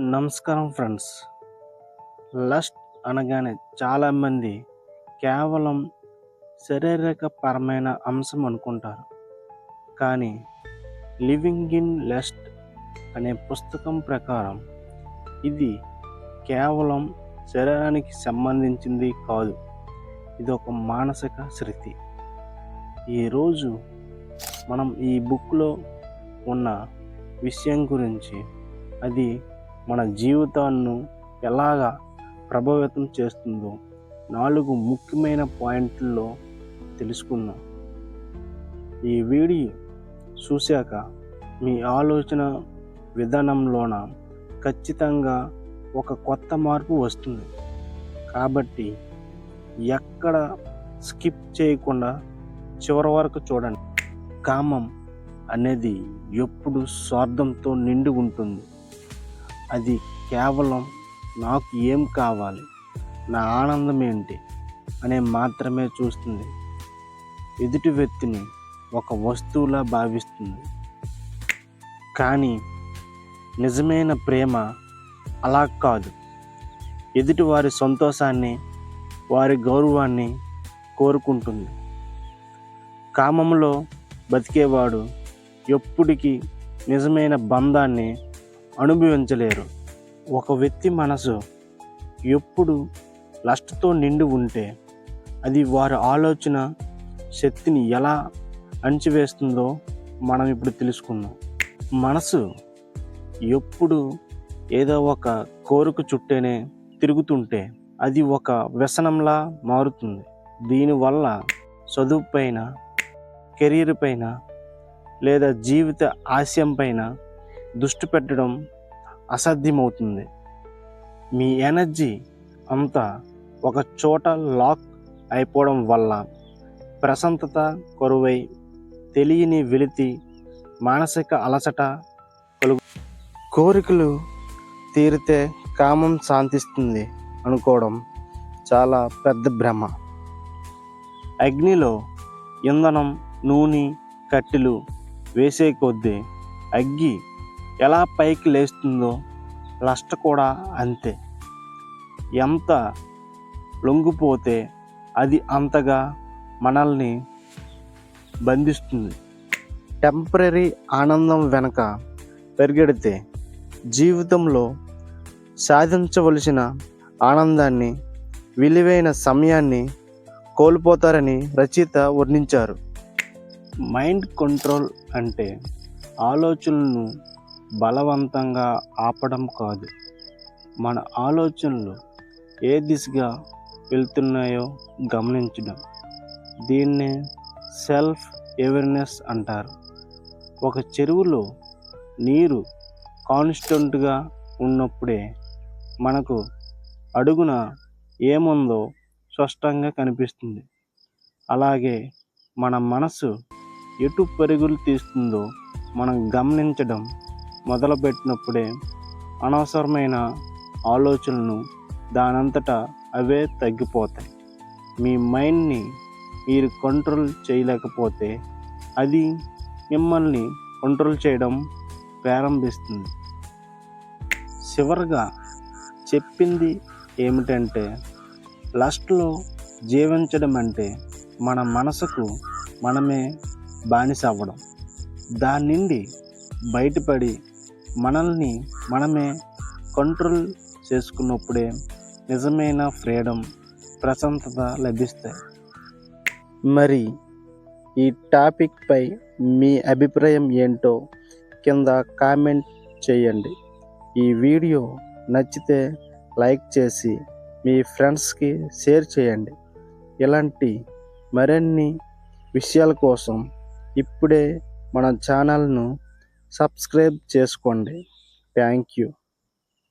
నమస్కారం friends. Lust అనగానే చాలామంది కేవలం శారీరకపరమైన అంశం అనుకుంటారు. కానీ లివింగ్ ఇన్ లస్ట్ అనే పుస్తకం ప్రకారం ఇది కేవలం శరీరానికి సంబంధించింది కాదు, ఇది ఒక మానసిక స్థితి. ఈరోజు మనం ఈ బుక్లో ఉన్న విషయం గురించి, అది మన జీవితాన్ని ఎలాగా ప్రభావితం చేస్తుందో 4 ముఖ్యమైన పాయింట్లలో తెలుసుకుందాం. ఈ వీడియో చూశాక మీ ఆలోచన విధానంలోన ఖచ్చితంగా ఒక కొత్త మార్పు వస్తుంది. కాబట్టి ఎక్కడ స్కిప్ చేయకుండా చివరి వరకు చూడండి. కామం అనేది ఎప్పుడు స్వార్థంతో నిండి ఉంటుంది. అది కేవలం నాకు ఏం కావాలి, నా ఆనందం ఏంటి అనే మాత్రమే చూస్తుంది. ఎదుటి వ్యక్తిని ఒక వస్తువులా భావిస్తుంది. కానీ నిజమైన ప్రేమ అలా కాదు. ఎదుటి వారి సంతోషాన్ని, వారి గౌరవాన్ని కోరుకుంటుంది. కామంలో బతికేవాడు ఎప్పటికీ నిజమైన బంధాన్ని అనుభవించలేరు. ఒక వ్యక్తి మనసు ఎప్పుడు లస్ట్తో నిండి ఉంటే అది వారి ఆలోచన శక్తిని ఎలా అణిచివేస్తుందో మనం ఇప్పుడు తెలుసుకుందాం. మనసు ఎప్పుడు ఏదో ఒక కోరిక చుట్టేనే తిరుగుతుంటే అది ఒక వ్యసనంలా మారుతుంది. దీనివల్ల చదువు పైన, కెరీర్ పైన లేదా జీవిత ఆశయం పైన దృష్టి పెట్టడం అసాధ్యమవుతుంది. మీ ఎనర్జీ అంతా ఒక చోట లాక్ అయిపోవడం వల్ల ప్రశాంతత కొరవై తెలియని వెలితి, మానసిక అలసట కోరికలు తీరితే కామం శాంతిస్తుంది అనుకోవడం చాలా పెద్ద భ్రమ. అగ్నిలో ఇంధనం, నూనె, కట్టెలు వేసే కొద్దీ అగ్గి ఎలా పైకి లేస్తుందో లస్ట్ కూడా అంతే. ఎంత లొంగిపోతే అది అంతగా మనల్ని బంధిస్తుంది. టెంపరరీ ఆనందం వెనక పరిగెడితే జీవితంలో సాధించవలసిన ఆనందాన్ని, విలువైన సమయాన్ని కోల్పోతారని రచయిత వర్ణించారు. మైండ్ కంట్రోల్ అంటే ఆలోచనలను బలవంతంగా ఆపడం కాదు, మన ఆలోచనలు ఏ దిశగా వెళ్తున్నాయో గమనించడం. దీన్నే సెల్ఫ్ అవేర్నెస్ అంటారు. ఒక చెరువులో నీరు కాన్స్టెంట్గా ఉన్నప్పుడే మనకు అడుగున ఏముందో స్పష్టంగా కనిపిస్తుంది. అలాగే మన మనసు ఎటు పరుగులు తీస్తుందో మనం గమనించడం మొదలుపెట్టినప్పుడే అనవసరమైన ఆలోచనలు దానంతటా అవే తగ్గిపోతాయి. మీ మైండ్ని మీరు కంట్రోల్ చేయలేకపోతే అది మిమ్మల్ని కంట్రోల్ చేయడం ప్రారంభిస్తుంది. చివరగా చెప్పింది ఏమిటంటే, లస్ట్లో జీవించడం అంటే మన మనసుకు మనమే బానిస అవ్వడం. దాని నుండి బయటపడి మనల్ని మనమే కంట్రోల్ చేసుకున్నప్పుడే నిజమైన ఫ్రీడమ్, ప్రశాంతత లభిస్తాయి. మరి ఈ టాపిక్పై మీ అభిప్రాయం ఏంటో కింద కామెంట్ చేయండి. ఈ వీడియో నచ్చితే లైక్ చేసి మీ ఫ్రెండ్స్కి షేర్ చేయండి. ఇలాంటి మరిన్ని విషయాల కోసం ఇప్పుడే మన ఛానల్ను సబ్స్క్రైబ్ చేసుకోండి. Thank you.